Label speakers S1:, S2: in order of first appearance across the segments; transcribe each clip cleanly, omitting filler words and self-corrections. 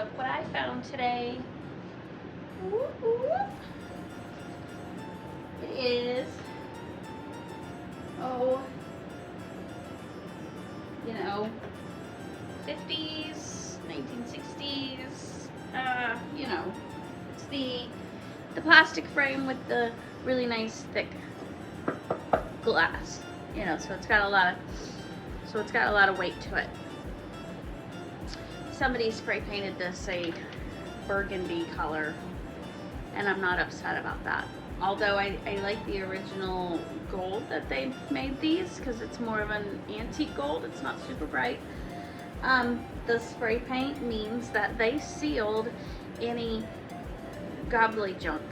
S1: So what I found today is, oh, you know, 50s, 1960s, you know, it's the plastic frame with the really nice thick glass, you know, so it's got a lot of weight to it. Somebody spray painted this a burgundy color, and I'm not upset about that. Although I like the original gold that they made these, because it's more of an antique gold. It's not super bright. The spray paint means that they sealed any gobbly junk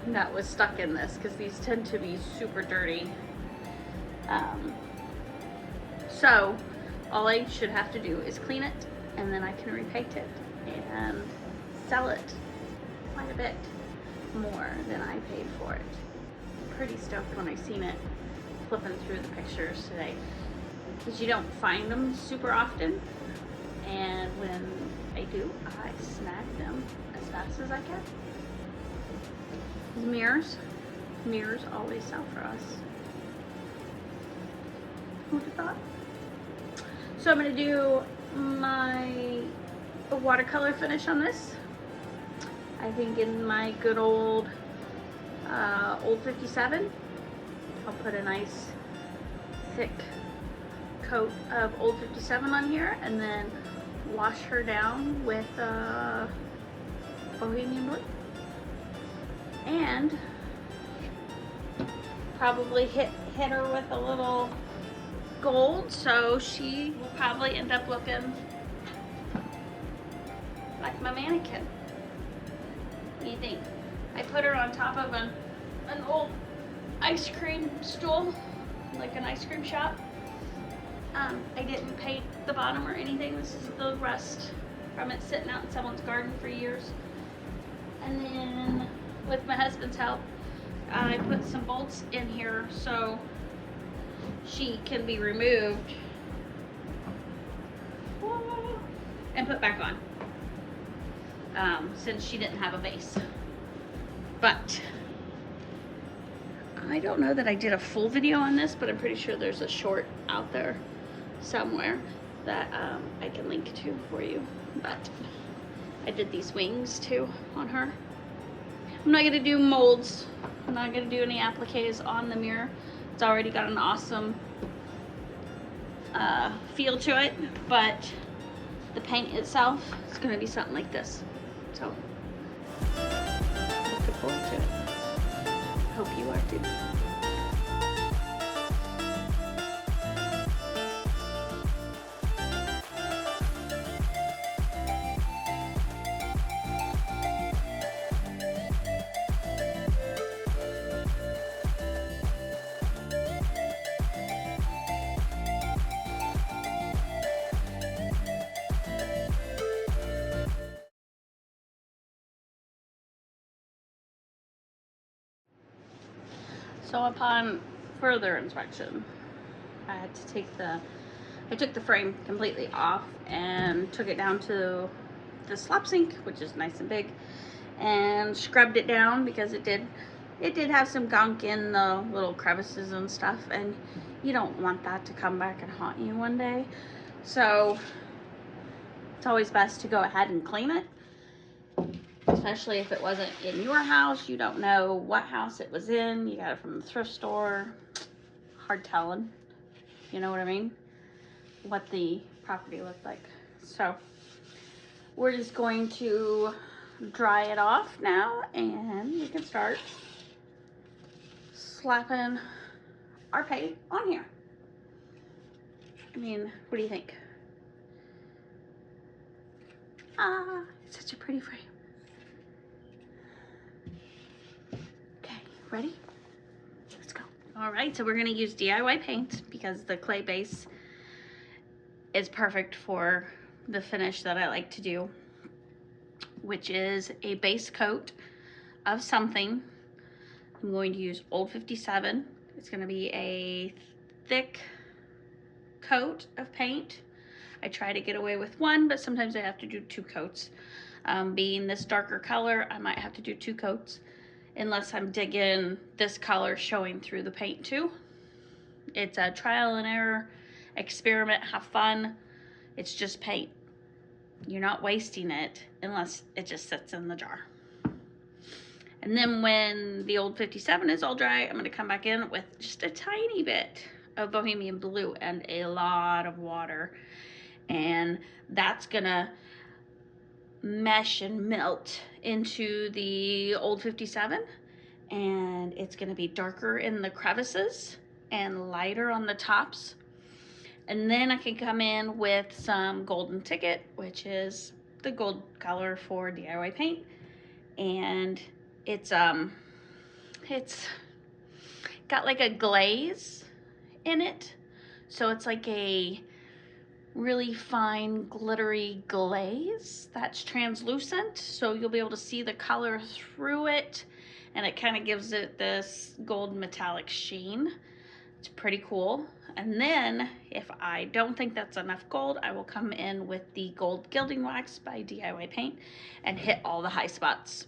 S1: that was stuck in this, because these tend to be super dirty. So all I should have to do is clean it, and then I can repaint it and sell it quite a bit more than I paid for it. Pretty stoked when I seen it flipping through the pictures today, because you don't find them super often, and when I do, I snag them as fast as I can. These mirrors always sell for us. Who'd have thought? So I'm going to do my watercolor finish on this. I think in my good old 57, I'll put a nice thick coat of old 57 on here, and then wash her down with Bohemian Blue, and probably hit her with a little gold, so she will probably end up looking like my mannequin. What do you think? I put her on top of an old ice cream stool, like an ice cream shop. I didn't paint the bottom or anything. This is the rust from it sitting out in someone's garden for years. And then with my husband's help, I put some bolts in here so she can be removed and put back on, since she didn't have a base. But I don't know that I did a full video on this, but I'm pretty sure there's a short out there somewhere that I can link to for you. But I did these wings too on her. I'm not gonna do molds. I'm not gonna do any appliques on the mirror. It's already got an awesome feel to it, but the paint itself is gonna be something like this. So, looking forward to it. Hope you are too. So upon further inspection, I had to I took the frame completely off and took it down to the slop sink, which is nice and big, and scrubbed it down, because it did have some gunk in the little crevices and stuff, and you don't want that to come back and haunt you one day. So it's always best to go ahead and clean it, especially if it wasn't in your house. You don't know what house it was in. You got it from the thrift store. Hard telling, you know what I mean, what the property looked like. So we're just going to dry it off now, and we can start slapping our paint on here. I mean, what do you think? It's such a pretty frame. Okay, ready? Let's go. All right, so we're gonna use DIY paint, because the clay base is perfect for the finish that I like to do, which is a base coat of something. I'm going to use Old 57. It's gonna be a thick coat of paint. I try to get away with one, but sometimes I have to do 2 coats. Being this darker color, I might have to do 2 coats unless I'm digging this color showing through the paint too. It's a trial and error experiment. Have fun. It's just paint. You're not wasting it unless it just sits in the jar. And then when the old 57 is all dry, I'm going to come back in with just a tiny bit of Bohemian Blue and a lot of water. And that's going to mesh and melt into the old 57. And it's going to be darker in the crevices and lighter on the tops. And then I can come in with some golden ticket, which is the gold color for DIY paint. And it's got like a glaze in it. So it's like a really fine glittery glaze that's translucent. So you'll be able to see the color through it. And it kind of gives it this gold metallic sheen. It's pretty cool. And then if I don't think that's enough gold, I will come in with the gold gilding wax by DIY Paint and hit all the high spots.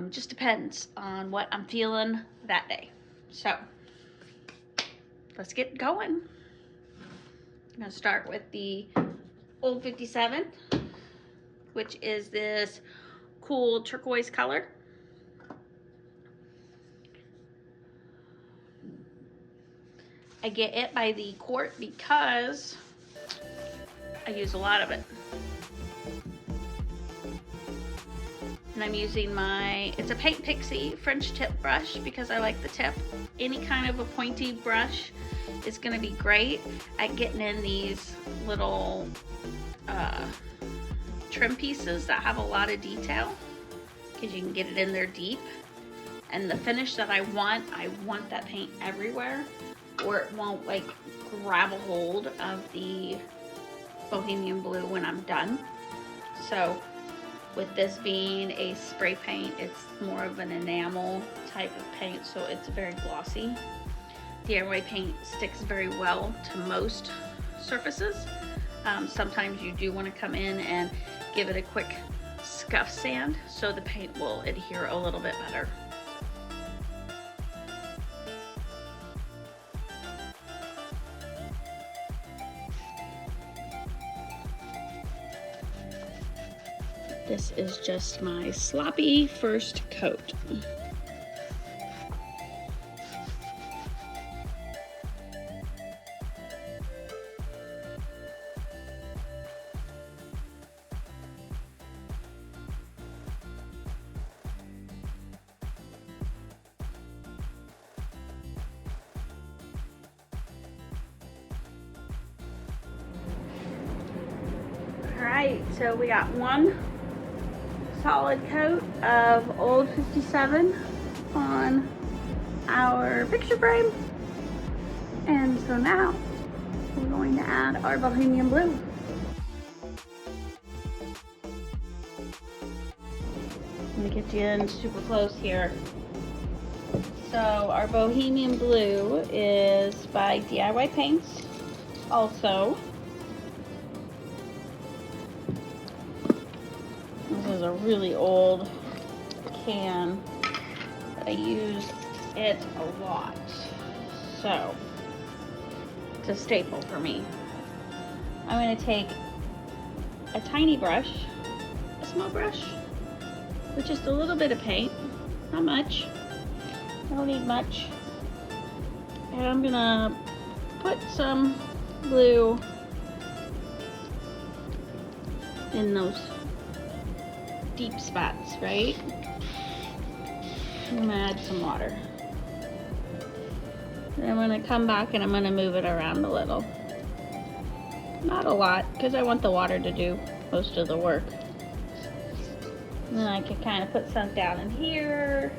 S1: Just depends on what I'm feeling that day. So let's get going. I'm gonna start with the old 57, which is this cool turquoise color. I get it by the quart because I use a lot of it. And I'm using it's a Paint Pixie French tip brush because I like the tip. Any kind of a pointy brush is gonna be great at getting in these little trim pieces that have a lot of detail, because you can get it in there deep. And the finish that I want that paint everywhere, or it won't like grab a hold of the Bohemian Blue when I'm done. So with this being a spray paint, it's more of an enamel type of paint, so it's very glossy. DIY paint sticks very well to most surfaces. Sometimes you do want to come in and give it a quick scuff sand so the paint will adhere a little bit better. This is just my sloppy first coat. All right, so we got one solid coat of old 57 on our picture frame, and so now we're going to add our Bohemian Blue. Let me get you in super close here. So our Bohemian Blue is by DIY Paints also. This is a really old can, but I use it a lot, so it's a staple for me. I'm going to take a tiny brush, a small brush, with just a little bit of paint, not much, I don't need much, and I'm going to put some glue in those deep spots, right? I'm gonna add some water. And I'm gonna come back and I'm gonna move it around a little. Not a lot, because I want the water to do most of the work. And then I can kind of put some down in here.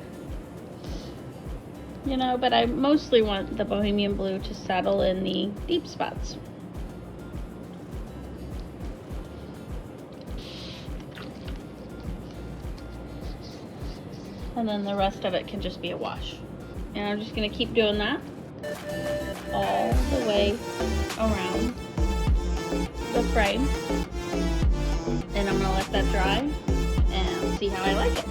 S1: You know, but I mostly want the Bohemian Blue to settle in the deep spots. And then the rest of it can just be a wash. And I'm just going to keep doing that all the way around the frame. And I'm gonna let that dry and see how I like it.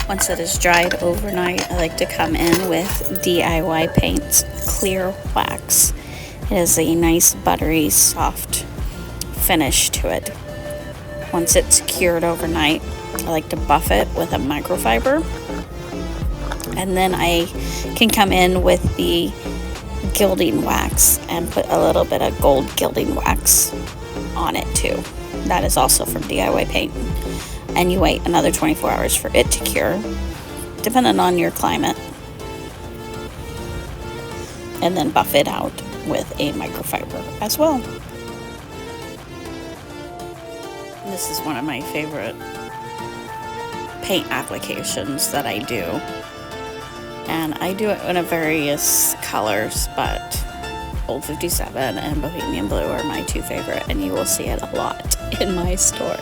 S1: Once it is dried overnight, I like to come in with DIY Paint's clear wax. It has a nice buttery, soft finish to it. Once it's cured overnight, I like to buff it with a microfiber. And then I can come in with the gilding wax and put a little bit of gold gilding wax on it too. That is also from DIY Paint. And you wait another 24 hours for it to cure, depending on your climate. And then buff it out with a microfiber as well. This is one of my favorite paint applications that I do. And I do it in various colors, but Old 57 and Bohemian Blue are my two favorite, and you will see it a lot in my store.